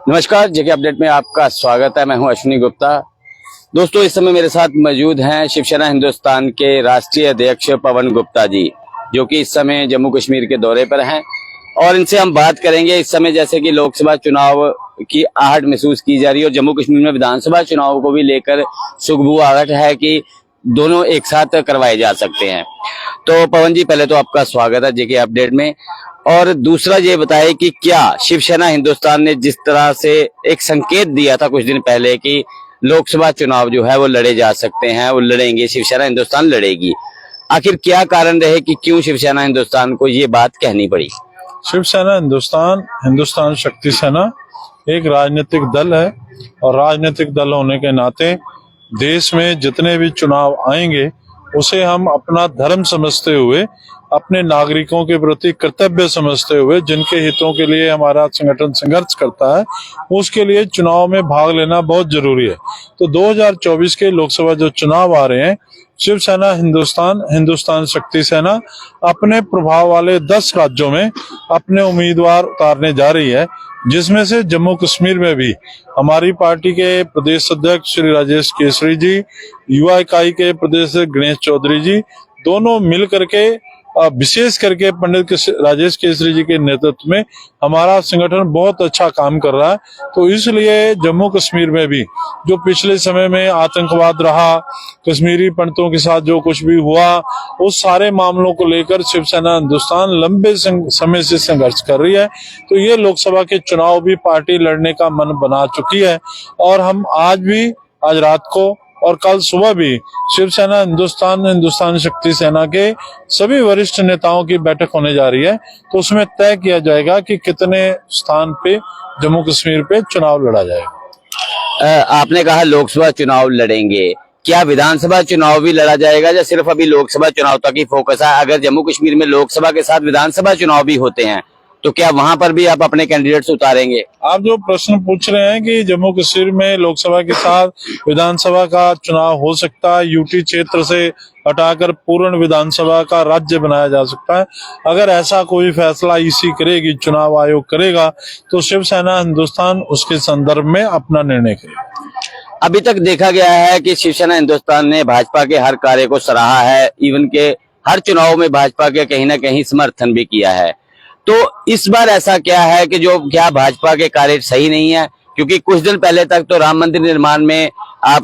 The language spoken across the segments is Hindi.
नमस्कार, जेके अपडेट में आपका स्वागत है। मैं हूं अश्विनी गुप्ता। दोस्तों, इस समय मेरे साथ मौजूद हैं शिवसेना हिंदुस्तान के राष्ट्रीय अध्यक्ष पवन गुप्ता जी, जो कि इस समय जम्मू कश्मीर के दौरे पर हैं और इनसे हम बात करेंगे। इस समय जैसे कि लोकसभा चुनाव की आहट महसूस की जा रही है और जम्मू कश्मीर में विधानसभा चुनाव को भी लेकर सुगबू आहट है कि दोनों एक साथ करवाए जा सकते हैं। तो पवन जी, पहले तो आपका स्वागत है जेके अपडेट में। और दूसरा ये बताए कि क्या शिवसेना हिंदुस्तान ने जिस तरह से एक संकेत दिया था कुछ दिन पहले कि लोकसभा चुनाव जो है वो लड़े जा सकते हैं, वो लड़ेंगे, शिवसेना हिंदुस्तान लड़ेगी, आखिर क्या कारण रहे कि क्यों शिवसेना हिंदुस्तान को ये बात कहनी पड़ी? शिवसेना हिंदुस्तान शक्ति सेना एक राजनीतिक दल है और राजनीतिक दल होने के नाते देश में जितने भी चुनाव आएंगे उसे हम अपना धर्म समझते हुए, अपने नागरिकों के प्रति कर्तव्य समझते हुए, जिनके हितों के लिए हमारा संगठन संघर्ष करता है, उसके लिए चुनाव में भाग लेना बहुत जरूरी है। तो 2024 के लोकसभा जो चुनाव आ रहे हैं, शिवसेना हिंदुस्तान शक्ति सेना अपने प्रभाव वाले 10 राज्यों में अपने उम्मीदवार उतारने जा रही है, जिसमें से जम्मू कश्मीर में भी हमारी पार्टी के प्रदेश अध्यक्ष श्री राजेश केसरी जी, युवा इकाई के प्रदेश गणेश चौधरी जी, दोनों मिल करके विशेष करके पंडित राजेश केसरी जी के नेतृत्व में हमारा संगठन बहुत अच्छा काम कर रहा है। तो इसलिए जम्मू कश्मीर में भी जो पिछले समय में आतंकवाद रहा, कश्मीरी पंडितों के साथ जो कुछ भी हुआ, उस सारे मामलों को लेकर शिवसेना हिंदुस्तान लंबे समय से संघर्ष कर रही है। तो ये लोकसभा के चुनाव भी पार्टी लड़ने का मन बना चुकी है और हम आज रात को और कल सुबह भी शिवसेना हिंदुस्तान शक्ति सेना के सभी वरिष्ठ नेताओं की बैठक होने जा रही है। तो उसमें तय किया जाएगा कि कितने स्थान पे जम्मू कश्मीर पे चुनाव लड़ा जाएगा। आपने कहा लोकसभा चुनाव लड़ेंगे, क्या विधानसभा चुनाव भी लड़ा जाएगा या सिर्फ अभी लोकसभा चुनाव तक ही फोकस है? अगर जम्मू कश्मीर में लोकसभा के साथ विधानसभा चुनाव भी होते हैं तो क्या वहां पर भी आप अपने कैंडिडेट्स उतारेंगे? आप जो प्रश्न पूछ रहे हैं कि जम्मू कश्मीर में लोकसभा के साथ विधानसभा का चुनाव हो सकता है, यूटी क्षेत्र से हटाकर पूर्ण विधानसभा का राज्य बनाया जा सकता है, अगर ऐसा कोई फैसला ईसी करेगी, चुनाव आयोग करेगा, तो शिवसेना हिंदुस्तान उसके संदर्भ में अपना निर्णय करेगा। अभी तक देखा गया है कि शिवसेना हिंदुस्तान ने भाजपा के हर कार्य को सराहा है, इवन के हर चुनाव में भाजपा के कहीं ना कहीं समर्थन भी किया है। तो इस बार ऐसा क्या है कि जो क्या भाजपा के कार्य सही नहीं है? क्योंकि कुछ दिन पहले तक तो राम मंदिर निर्माण में आप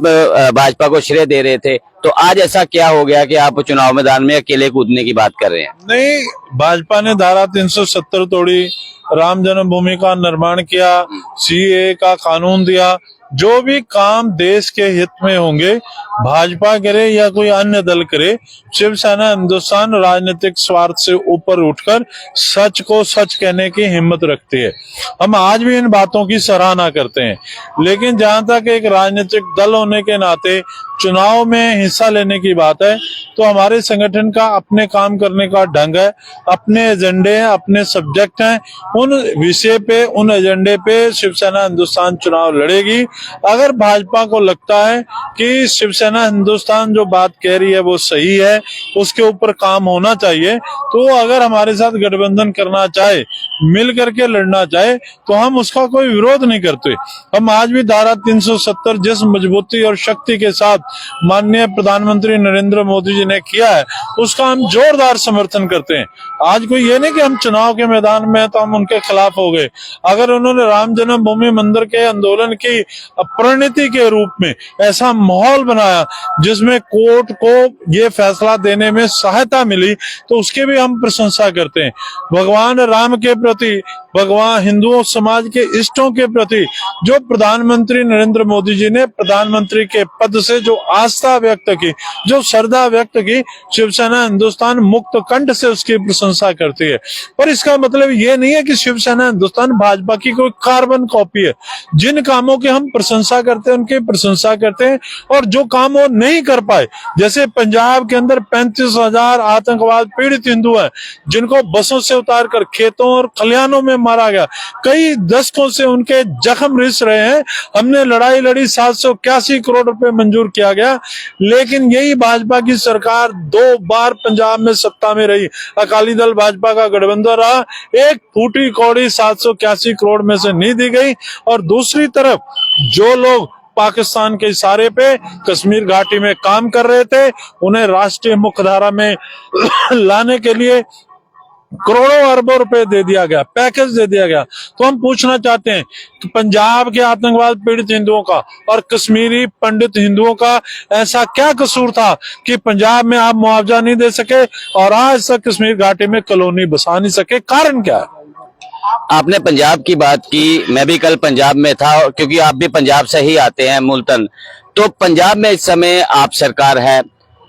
भाजपा को श्रेय दे रहे थे, तो आज ऐसा क्या हो गया कि आप चुनाव मैदान में अकेले कूदने की बात कर रहे हैं? नहीं, भाजपा ने धारा 370 तोड़ी, राम जन्मभूमि का निर्माण किया, सीए का कानून दिया। जो भी काम देश के हित में होंगे, भाजपा करे या कोई अन्य दल करे, शिवसेना हिंदुस्तान राजनीतिक स्वार्थ से ऊपर उठकर सच को सच कहने की हिम्मत रखती है। हम आज भी इन बातों की सराहना करते हैं, लेकिन जहां तक एक राजनीतिक दल होने के नाते चुनाव में हिस्सा लेने की बात है, तो हमारे संगठन का अपने काम करने का ढंग है, अपने एजेंडे हैं, अपने सब्जेक्ट हैं। उन विषय पे, उन एजेंडे पे शिवसेना हिंदुस्तान चुनाव लड़ेगी। अगर भाजपा को लगता है कि शिवसेना हिंदुस्तान जो बात कह रही है वो सही है, उसके ऊपर काम होना चाहिए, तो अगर हमारे साथ गठबंधन करना चाहे, मिल करके लड़ना चाहे, तो हम उसका कोई विरोध नहीं करते। हम आज भी धारा 370 जिस मजबूती और शक्ति के साथ माननीय प्रधानमंत्री नरेंद्र मोदी जी ने किया है, उसका हम जोरदार समर्थन करते हैं। आज कोई ये नहीं कि हम चुनाव के मैदान में तो हम उनके खिलाफ हो गए। अगर उन्होंने राम जन्मभूमि मंदिर के आंदोलन की परिणति के रूप में ऐसा माहौल बनाया जिसमें कोर्ट को ये फैसला देने में सहायता मिली, तो उसकी भी हम प्रशंसा करते हैं। भगवान राम के प्रति, भगवान हिंदुओं समाज के इष्टों के प्रति जो प्रधानमंत्री नरेंद्र मोदी जी ने प्रधानमंत्री के पद से जो आस्था व्यक्त की, जो श्रद्धा व्यक्त की, शिवसेना हिंदुस्तान मुक्त कंठ से उसकी प्रशंसा करती है। पर इसका मतलब ये नहीं है कि शिवसेना हिंदुस्तान भाजपा की कोई कार्बन कॉपी है। जिन कामों की हम प्रशंसा करते हैं, उनकी प्रशंसा करते हैं। और जो काम वो नहीं कर पाए, जैसे पंजाब के अंदर 35,000 आतंकवाद पीड़ित हिंदू हैं जिनको बसों से उतारकर खेतों और खलिहानों में मारा गया, कई दशकों से उनके जख्म रिस रहे हैं। हमने लड़ाई लड़ी, 781 करोड़ रुपए मंजूर किया गया, लेकिन यही भाजपा की सरकार 2 बार पंजाब में सत्ता में रही, अकाली दल भाजपा का गठबंधन रहा, एक फूटी कौड़ी 781 करोड़ में से नहीं दी गई। और दूसरी तरफ जो लोग पाकिस्तान के इशारे पे कश्मीर घाटी में काम कर रहे थे, उन्हें राष्ट्रीय मुख्यधारा में लाने के लिए करोड़ों अरबों रुपए दे दिया गया, पैकेज दे दिया गया। तो हम पूछना चाहते हैं कि पंजाब के आतंकवाद पीड़ित हिंदुओं का और कश्मीरी पंडित हिंदुओं का ऐसा क्या कसूर था कि पंजाब में आप मुआवजा नहीं दे सके और आज तक कश्मीर घाटी में कॉलोनी बसा नहीं सके? कारण क्या है? आपने पंजाब की बात की, मैं भी कल पंजाब में था, क्योंकि आप भी पंजाब से ही आते हैं मूलतन। तो पंजाब में इस समय आप सरकार है,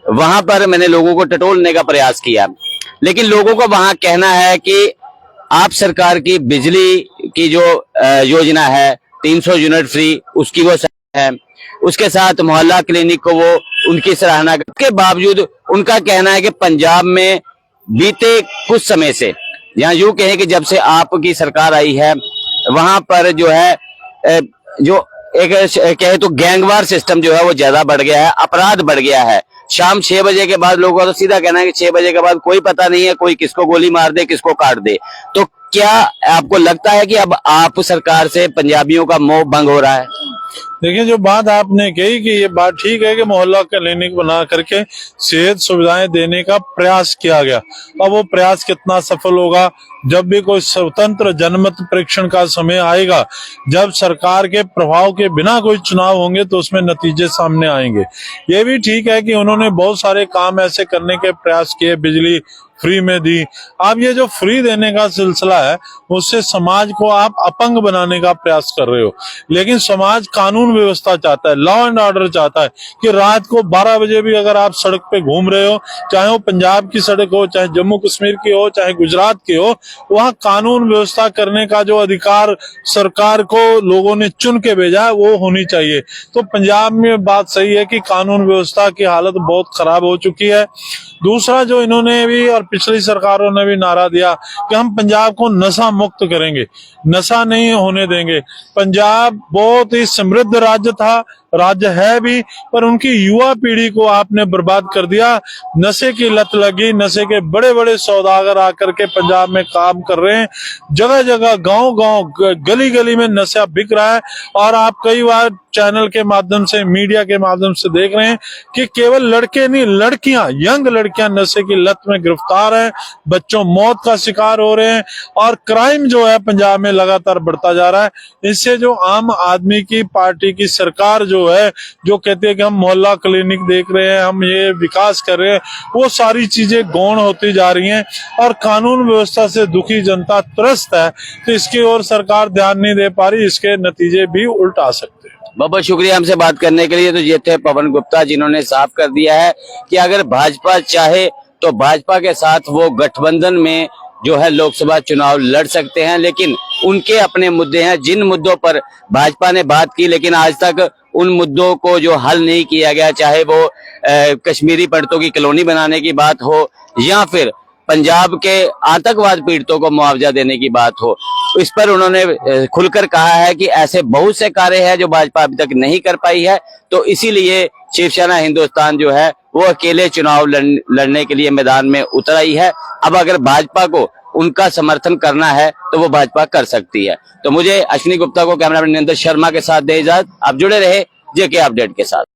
वहां पर मैंने लोगों को टटोलने का प्रयास किया, लेकिन लोगों को वहां कहना है कि आप सरकार की बिजली की जो योजना है 300 यूनिट फ्री, उसकी वो है, उसके साथ मोहल्ला क्लिनिक को वो उनकी सराहना के बावजूद उनका कहना है कि पंजाब में बीते कुछ समय से, यहाँ यूं कहें कि जब से आपकी सरकार आई है, वहां पर जो है जो एक कहे तो गैंगवार सिस्टम जो है वो ज्यादा बढ़ गया है, अपराध बढ़ गया है। शाम 6 बजे के बाद लोगों का तो सीधा कहना है कि 6 बजे के बाद कोई पता नहीं है, कोई किसको गोली मार दे, किसको काट दे। तो क्या आपको लगता है कि अब आप सरकार से पंजाबियों का मोह भंग हो रहा है? देखिए, जो बात आपने कही कि ये बात ठीक है कि मोहल्ला क्लिनिक बना करके सेहत सुविधाएं देने का प्रयास किया गया। अब वो प्रयास कितना सफल होगा, जब भी कोई स्वतंत्र जनमत परीक्षण का समय आएगा, जब सरकार के प्रभाव के बिना कोई चुनाव होंगे, तो उसमें नतीजे सामने आएंगे। ये भी ठीक है कि उन्होंने बहुत सारे काम ऐसे करने के प्रयास किए, बिजली फ्री में दी। आप ये जो फ्री देने का सिलसिला है, उससे समाज को आप अपंग बनाने का प्रयास कर रहे हो। लेकिन समाज कानून व्यवस्था चाहता है, लॉ एंड ऑर्डर चाहता है कि रात को 12 बजे भी अगर आप सड़क पे घूम रहे हो, चाहे वो पंजाब की सड़क हो, चाहे जम्मू कश्मीर की हो, चाहे गुजरात की हो, वहाँ कानून व्यवस्था करने का जो अधिकार सरकार को लोगों ने चुन के भेजा है, वो होनी चाहिए। तो पंजाब में बात सही है कि कानून व्यवस्था की हालत बहुत खराब हो चुकी है। दूसरा, जो इन्होंने भी और पिछली सरकारों ने भी नारा दिया कि हम पंजाब को नशा मुक्त करेंगे, नशा नहीं होने देंगे। पंजाब बहुत ही समृद्ध राज्य था, राज्य है भी, पर उनकी युवा पीढ़ी को आपने बर्बाद कर दिया। नशे की लत लगी, नशे के बड़े बड़े सौदागर आकर के पंजाब में काम कर रहे हैं। जगह जगह, गांव गांव, गली गली में नशा बिक रहा है। और आप कई बार चैनल के माध्यम से, मीडिया के माध्यम से देख रहे हैं कि केवल लड़के नहीं, लड़कियां, यंग लड़कियां नशे की लत में गिरफ्तार हैं, बच्चों मौत का शिकार हो रहे हैं। और क्राइम जो है पंजाब में लगातार बढ़ता जा रहा है। इससे जो आम आदमी की पार्टी की सरकार जो है, जो कहते हैं कि हम मोहल्ला क्लिनिक देख रहे हैं, हम ये विकास कर रहे हैं, वो सारी चीजें गौण होती जा रही हैं। और कानून व्यवस्था से दुखी जनता त्रस्त है, तो इसकी ओर सरकार ध्यान नहीं दे पा रही। इसके नतीजे भी उल्ट आ सकते हैं। बहुत बहुत शुक्रिया हमसे बात करने के लिए। तो ये थे पवन गुप्ता, जिन्होंने साफ कर दिया है कि अगर भाजपा चाहे तो भाजपा के साथ वो गठबंधन में जो है लोकसभा चुनाव लड़ सकते हैं, लेकिन उनके अपने मुद्दे हैं जिन मुद्दों पर भाजपा ने बात की, लेकिन आज तक उन मुद्दों को जो हल नहीं किया गया, चाहे वो कश्मीरी पंडितों की कॉलोनी बनाने की बात हो या फिर पंजाब के आतंकवाद पीड़ितों को मुआवजा देने की बात हो, इस पर उन्होंने खुलकर कहा है कि ऐसे बहुत से कार्य हैं जो भाजपा अभी तक नहीं कर पाई है। तो इसीलिए शिवसेना हिंदुस्तान जो है वो अकेले चुनाव लड़ने के लिए मैदान में उतर आई है। अब अगर भाजपा को उनका समर्थन करना है तो वो भाजपा कर सकती है। तो मुझे अश्विनी गुप्ता को, कैमरामैन निरंतर शर्मा के साथ दे इजाजत। आप जुड़े रहे जेके अपडेट के साथ।